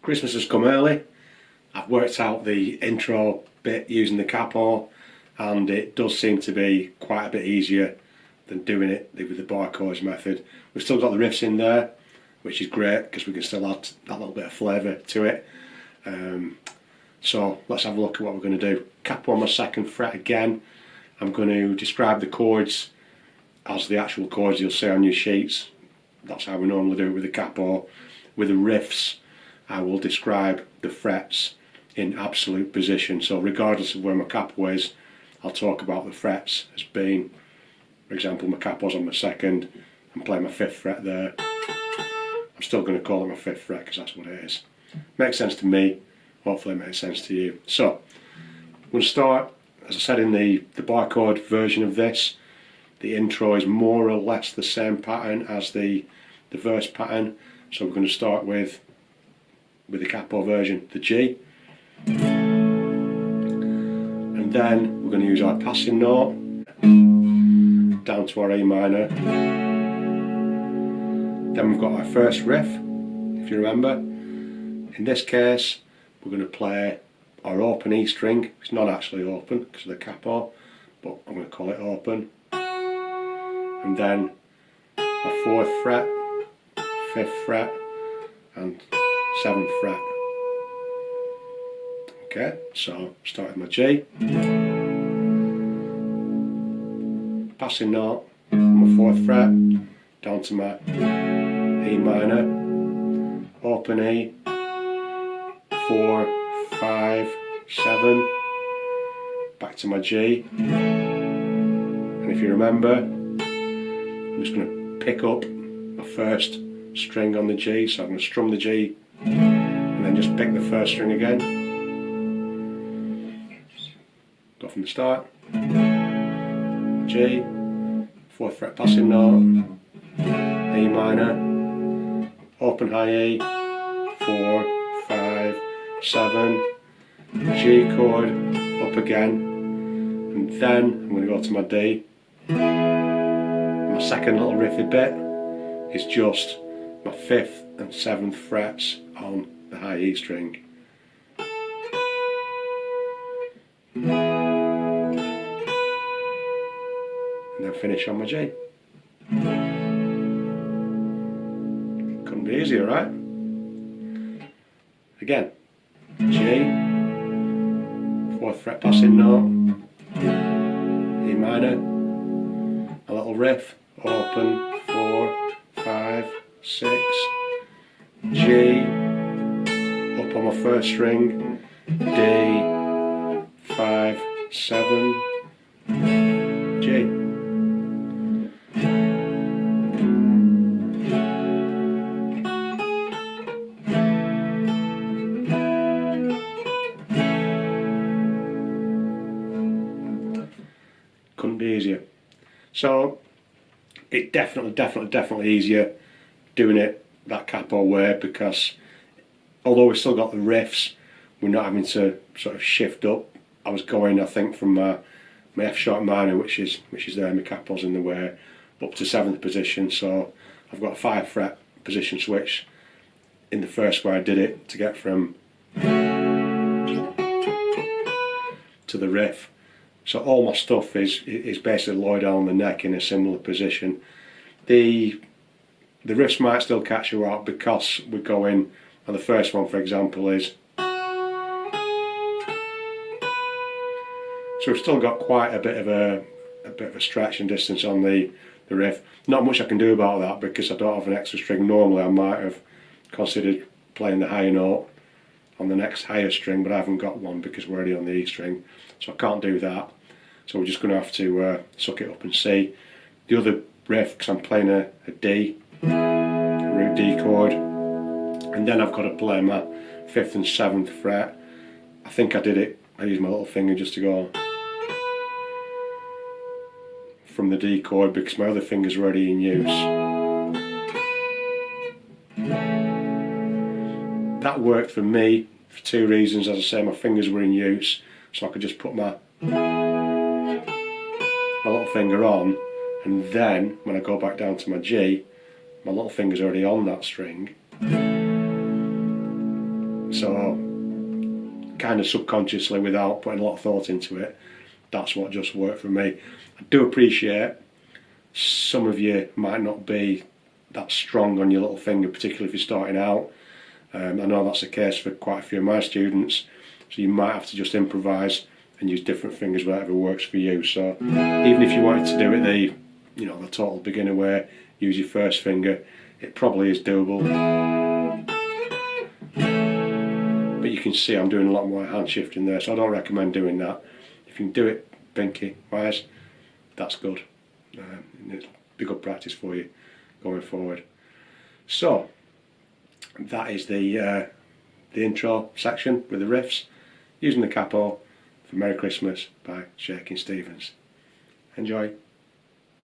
Christmas has come early. I've worked out the intro bit using the Capo, and it does seem to be quite a bit easier than doing it with the Barre Chords method. We've still got the riffs in there, which is great because we can still add that little bit of flavour to it. So let's have a look at what we're going to do. Capo on my 2nd fret again. I'm going to describe the chords as the actual chords you'll see on your sheets. That's how we normally do it with the Capo. With the riffs, I will describe the frets in absolute position. So regardless of where my Capo is, I'll talk about the frets as being, for example, my Capo's on my 2nd and play my 5th fret there. I'm still going to call it my 5th fret because that's what it is. Makes sense to me, hopefully it makes sense to you. So, I'm going to start, as I said in the Barre chord version of this, the intro is more or less the same pattern as the verse pattern. So we're going to start with the Capo version, the G. And then we're going to use our passing note down to our E minor. Then we've got our first riff, if you remember. In this case, we're going to play our open E string. It's not actually open because of the Capo, but I'm going to call it open. And then our 4th fret, 5th fret, and 7th fret. Okay, so start with my G. Passing note on my 4th fret, down to my E minor, open E, 4, 5, 7, back to my G. And if you remember, I'm just going to pick up my first string on the G, so I'm going to strum the G and then just pick the first string again. Go from the start. G, 4th fret passing note, E minor, open high E, 4, 5, 7, G chord, up again, and then I'm going to go to my D. My second little riffy bit is just my 5th and 7th frets on the high E string. And then finish on my G. Couldn't be easier, right? Again, G, 4th fret passing note, E minor, a little riff, open, 4, 5, 6, G, up on my first string, D, 5, 7, G. Couldn't be easier. So it definitely easier doing it that Capo way, because although we've still got the riffs, we're not having to sort of shift up. I was going, I think, from my F sharp minor, which is there, my Capo's in the way, up to 7th position. So I've got a 5 fret position switch in the first where I did it to get from to the riff. So all my stuff is basically lowered down the neck in a similar position. The riffs might still catch you out because we're going, and the first one, for example, is. So we've still got quite a bit of a stretch and distance on the riff. Not much I can do about that because I don't have an extra string. Normally I might have considered playing the higher note on the next higher string, but I haven't got one because we're already on the E string, so I can't do that. So we're just going to have to suck it up and see. The other riff, because I'm playing a D, a root D chord, and then I've got to play my 5th and 7th fret. I think I did it, I used my little finger just to go from the D chord because my other finger's already in use. That worked for me for 2 reasons. As I say, my fingers were in use, so I could just put my little finger on, and then when I go back down to my G, my little finger's already on that string. So kind of subconsciously, without putting a lot of thought into it, that's what just worked for me. I do appreciate some of you might not be that strong on your little finger, particularly if you're starting out. I know that's the case for quite a few of my students, so you might have to just improvise and use different fingers, whatever works for you. So even if you wanted to do it the total beginner way, use your first finger, it probably is doable. But you can see I'm doing a lot more hand shifting there, so I don't recommend doing that. If you can do it pinky wise, that's good. It'll be good practice for you going forward. So that is the intro section with the riffs, using the capo for Merry Christmas by Shakin Stevens. Enjoy.